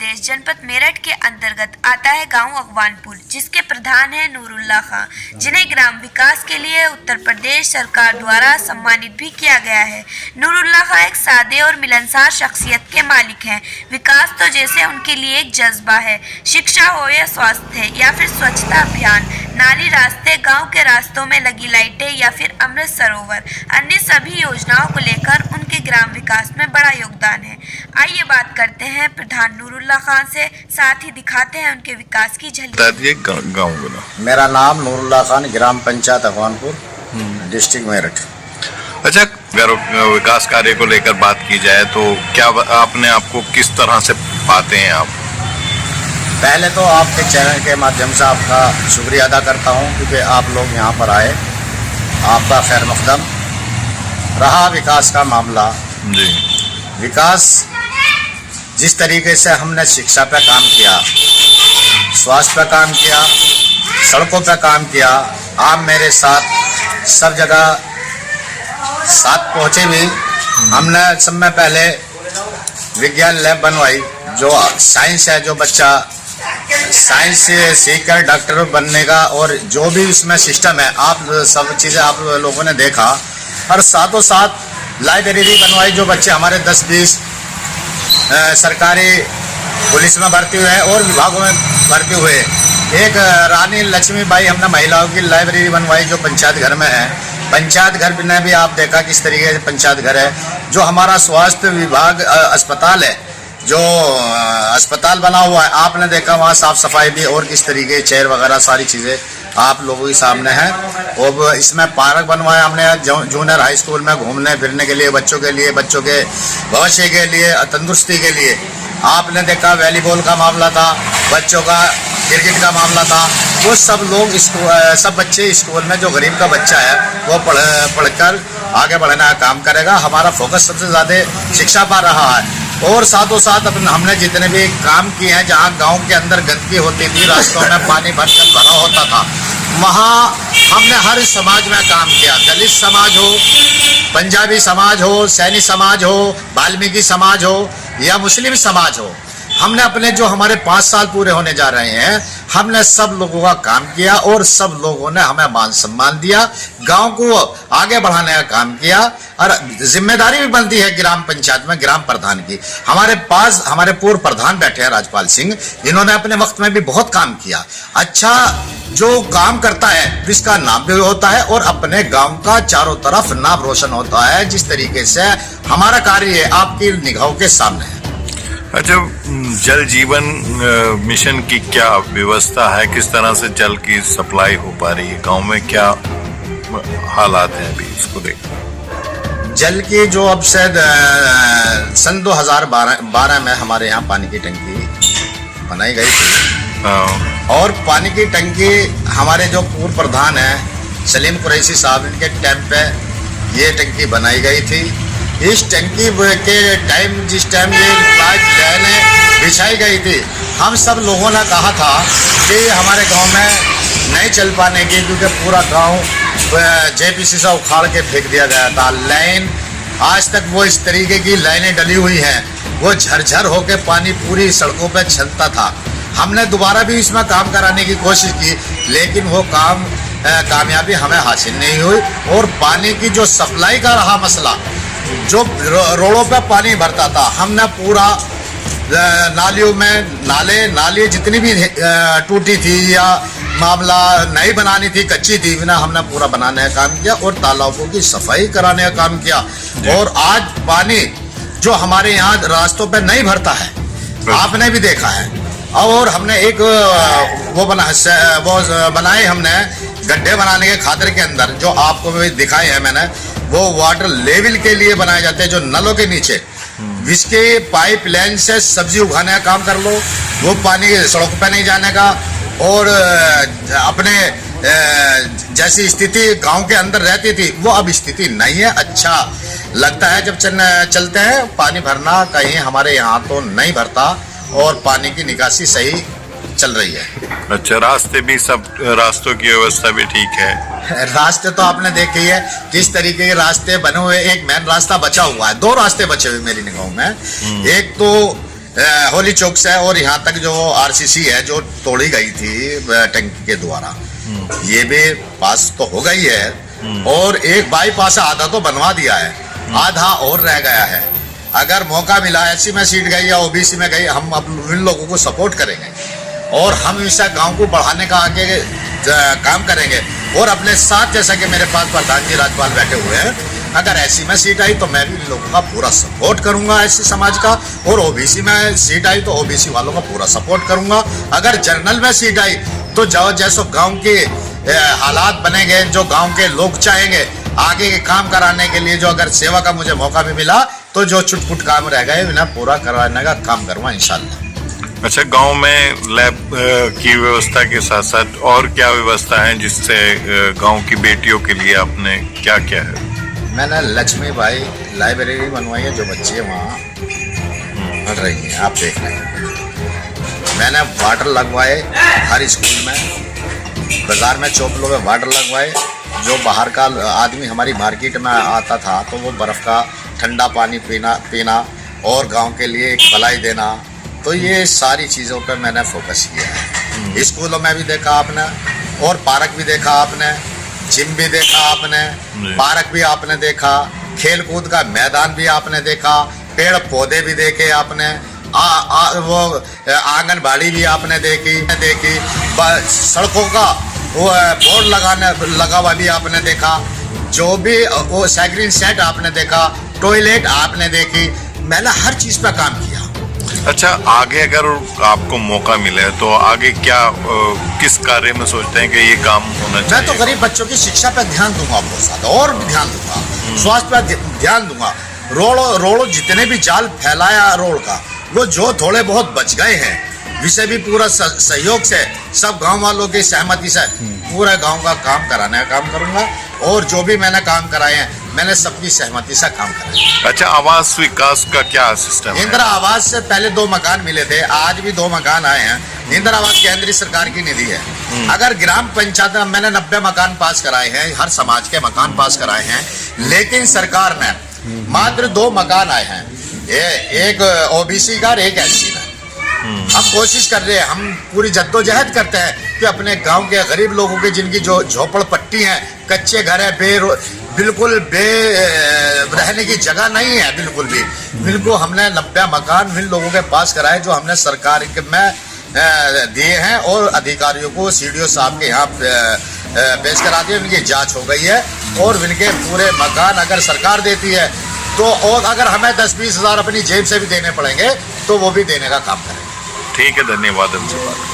प्रदेश जनपद मेरठ के अंतर्गत आता है गांव अगवानपुर, जिसके प्रधान है नूरुल्लाह खां, जिन्हें ग्राम विकास के लिए उत्तर प्रदेश सरकार द्वारा सम्मानित भी किया गया है। नूरुल्लाह खां एक सादे और मिलनसार शख्सियत के मालिक हैं। विकास तो जैसे उनके लिए एक जज्बा है। शिक्षा हो या स्वास्थ्य या फिर स्वच्छता अभियान, नाली, रास्ते, गाँव के रास्तों में लगी लाइटें या फिर अमृत सरोवर, अन्य सभी योजनाओं को लेकर उनके ग्राम विकास में बड़ा योगदान है। आइए बात करते हैं प्रधान नूरुल्लाह खां से, साथ ही दिखाते हैं उनके विकास की झलक। गाँव मेरा नाम नूरुल्लाह खान, ग्राम पंचायत अगवानपुर, डिस्ट्रिक्ट मेरठ। अच्छा, अगर विकास कार्य को लेकर बात की जाए तो क्या आपने आपको किस तरह से पाते हैं आप? पहले तो आपके चैनल के माध्यम से आपका शुक्रिया अदा करता हूं, क्योंकि आप लोग यहां पर आए, आपका खैर मकदम। रहा विकास का मामला, जी, विकास जिस तरीके से हमने शिक्षा पे काम किया, स्वास्थ्य पे काम किया, सड़कों पे काम किया, आप मेरे साथ सब जगह साथ पहुँचे भी। हमने सब में पहले विज्ञान लैब बनवाई, जो साइंस है, जो बच्चा साइंस से सीखकर डॉक्टर बनने का, और जो भी इसमें सिस्टम है, आप सब चीज़ें आप लोगों ने देखा। और साथों साथ लाइब्रेरी बनवाई, जो बच्चे हमारे 10-20 सरकारी पुलिस में भर्ती हुए हैं और विभागों में भर्ती हुए। एक रानी लक्ष्मीबाई हमने महिलाओं की लाइब्रेरी बनवाई, जो पंचायत घर में है। पंचायत घर ने भी आप देखा किस तरीके से पंचायत घर है। जो हमारा स्वास्थ्य विभाग अस्पताल है, जो अस्पताल बना हुआ है, आपने देखा वहाँ साफ सफाई भी और किस तरीके चेयर वगैरह सारी चीज़ें आप लोगों के सामने है। और इसमें पार्क बनवाया हमने जूनियर हाई स्कूल में घूमने फिरने के लिए, बच्चों के भविष्य के लिए, तंदुरुस्ती के लिए। आपने देखा वॉलीबॉल का मामला था, बच्चों का क्रिकेट का मामला था। वो सब लोग सब बच्चे स्कूल में, जो गरीब का बच्चा है वो पढ़कर आगे बढ़ने का काम करेगा। हमारा फोकस सबसे ज़्यादा शिक्षा पर रहा है। और साथों साथ हमने जितने भी काम किए हैं, जहाँ गांव के अंदर गंदगी होती थी, रास्तों में पानी भरा होता था, वहाँ हमने हर समाज में काम किया। दलित समाज हो, पंजाबी समाज हो, सैनी समाज हो, वाल्मीकि समाज हो या मुस्लिम समाज हो, हमने अपने जो हमारे 5 साल पूरे होने जा रहे हैं, हमने सब लोगों का काम किया और सब लोगों ने हमें मान सम्मान दिया, गांव को आगे बढ़ाने का काम किया। और जिम्मेदारी भी बनती है ग्राम पंचायत में ग्राम प्रधान की। हमारे पास हमारे पूर्व प्रधान बैठे हैं राजपाल सिंह, इन्होंने अपने वक्त में भी बहुत काम किया। अच्छा, जो काम करता है जिसका नाम भी होता है और अपने गांव का चारों तरफ नाम रोशन होता है। जिस तरीके से हमारा कार्य आपकी निगाहों के सामने है। अच्छा, जल जीवन मिशन की क्या व्यवस्था है? किस तरह से जल की सप्लाई हो पा रही है गांव में? क्या हालात हैं अभी, इसको देख। जल की जो अब से सन 2012 में हमारे यहाँ पानी की टंकी बनाई गई थी। और पानी की टंकी हमारे जो पूर्व प्रधान हैं सलीम कुरैशी साहब, इनके टाइम पे ये टंकी बनाई गई थी। इस टंकी के टाइम, जिस टाइम ये टाइलें बिछाई गई थी, हम सब लोगों ने कहा था कि हमारे गांव में नहीं चल पाने की, क्योंकि पूरा गांव जेपीसी से उखाड़ के फेंक दिया गया था। लाइन आज तक वो इस तरीके की लाइनें डली हुई हैं, वो झरझर होकर पानी पूरी सड़कों पर चलता था। हमने दोबारा भी इसमें काम कराने की कोशिश की, लेकिन वो कामयाबी हमें हासिल नहीं हुई। और पानी की जो सप्लाई का रहा मसला, जो रोडों पे पानी भरता था, हमने पूरा नालियों में नाली जितनी भी टूटी थी या मामला नहीं बनानी थी, कच्ची थी, बिना हमने पूरा बनाने का काम किया और तालाबों की सफाई कराने का काम किया। और आज पानी जो हमारे यहाँ रास्तों पे नहीं भरता है, आपने भी देखा है। और हमने एक वो बनाए हमने गड्ढे बनाने के खातिर के अंदर, जो आपको भी दिखाए हैं मैंने, वो वाटर लेवल के लिए बनाए जाते हैं, जो नलों के नीचे, जिसके पाइपलाइन से सब्जी उगाने का काम कर लो, वो पानी सड़क पे नहीं जाने का। और अपने जैसी स्थिति गांव के अंदर रहती थी, वो अब स्थिति नहीं है। अच्छा लगता है जब चलते हैं, पानी भरना कहीं हमारे यहाँ तो नहीं भरता और पानी की निकासी सही चल रही है। अच्छा, रास्ते भी, सब रास्तों की व्यवस्था भी ठीक है? रास्ते तो आपने देखे है किस तरीके के रास्ते बने हुए। एक मेन रास्ता बचा हुआ है, 2 रास्ते बचे हुए मेरी निगाहों में। एक तो होली चौक से और यहाँ तक जो आरसीसी है जो तोड़ी गई थी टंकी के द्वारा, ये भी पास तो हो गई है और एक बाईपास आधा तो बनवा दिया है, आधा और रह गया है। अगर मौका मिला एससी में सीट गई या ओबीसी में गई, हम इन लोगों को सपोर्ट करेंगे और हम इस गांव को बढ़ाने का आगे काम करेंगे। और अपने साथ जैसा कि मेरे पास प्रधान जी राज्यपाल बैठे हुए हैं, अगर एससी में सीट आई तो मैं भी इन लोगों का पूरा सपोर्ट करूंगा एससी समाज का, और ओबीसी में सीट आई तो ओबीसी वालों का पूरा सपोर्ट करूंगा। अगर जनरल में सीट आई तो जैसो गांव के हालात बनेंगे, जो गांव के लोग चाहेंगे आगे के काम कराने के लिए, जो अगर सेवा का मुझे मौका भी मिला तो जो छुटपुट काम रह गए उन्हें पूरा करवाने का काम करूंगा इंशाल्लाह। अच्छा, गांव में लैब की व्यवस्था के साथ साथ और क्या व्यवस्था है जिससे गांव की बेटियों के लिए आपने क्या क्या है? मैंने लक्ष्मी भाई लाइब्रेरी बनवाई है, जो बच्चे वहाँ पढ़ रही हैं आप देख रहे हैं। मैंने वाटर लगवाए हर स्कूल में, बाजार में चौपलों में वाटर लगवाए। जो बाहर का आदमी हमारी मार्केट में आता था तो वो बर्फ़ का ठंडा पानी पीना और गांव के लिए एक भलाई देना, तो ये सारी चीज़ों पर मैंने फोकस किया है। स्कूलों में भी देखा आपने और पार्क भी देखा आपने, जिम भी देखा आपने, पार्क भी आपने देखा, खेल कूद का मैदान भी आपने देखा, पेड़ पौधे भी देखे आपने, वो आंगनबाड़ी भी आपने देखी, सड़कों का वो बोर्ड लगा हुआ भी आपने देखा, जो भी वो साइकिलिंग सेट आपने देखा, टॉयलेट आपने देखी। मैंने हर चीज़ पर काम किया। अच्छा, आगे अगर आपको मौका मिले तो आगे क्या किस कार्य में सोचते हैं कि ये काम होना चाहिए? मैं तो गरीब बच्चों की शिक्षा पर ध्यान दूंगा बहुत ज्यादा, और भी ध्यान दूंगा, स्वास्थ्य पर ध्यान दूंगा। रोड जितने भी जाल फैलाया रोड का, वो जो थोड़े बहुत बच गए हैं, विषय भी पूरा सहयोग से सब गांव वालों की सहमति से पूरा गांव का काम कराने का काम करूंगा। और जो भी मैंने काम कराए हैं मैंने सबकी सहमति से काम कराया। अच्छा, आवास विकास का क्या सिस्टम है? इंदिरा आवास से पहले 2 मकान मिले थे, आज भी 2 मकान आए हैं। इंदिरा आवास केंद्रीय सरकार की निधि है। अगर ग्राम पंचायत में मैंने 90 मकान पास कराए हैं, हर समाज के मकान पास कराए हैं, लेकिन सरकार ने मात्र 2 मकान आए हैं, एक ओबीसी का और एक एससी का। हम कोशिश कर रहे हैं, हम पूरी जद्दोजहद करते हैं कि अपने गांव के गरीब लोगों के जिनकी जो झोपड़पट्टी है, कच्चे घर है, बिल्कुल रहने की जगह नहीं है, बिल्कुल हमने 90 मकान इन लोगों के पास कराए जो हमने सरकार में दिए हैं और अधिकारियों को सीडीओ साहब के यहाँ पेश करा दिए। उनकी जांच हो गई है और इनके पूरे मकान अगर सरकार देती है तो, और अगर हमें 10-20 हज़ार अपनी जेब से भी देने पड़ेंगे तो वो भी देने का काम करेंगे। ठीक है, धन्यवाद हमसे बात।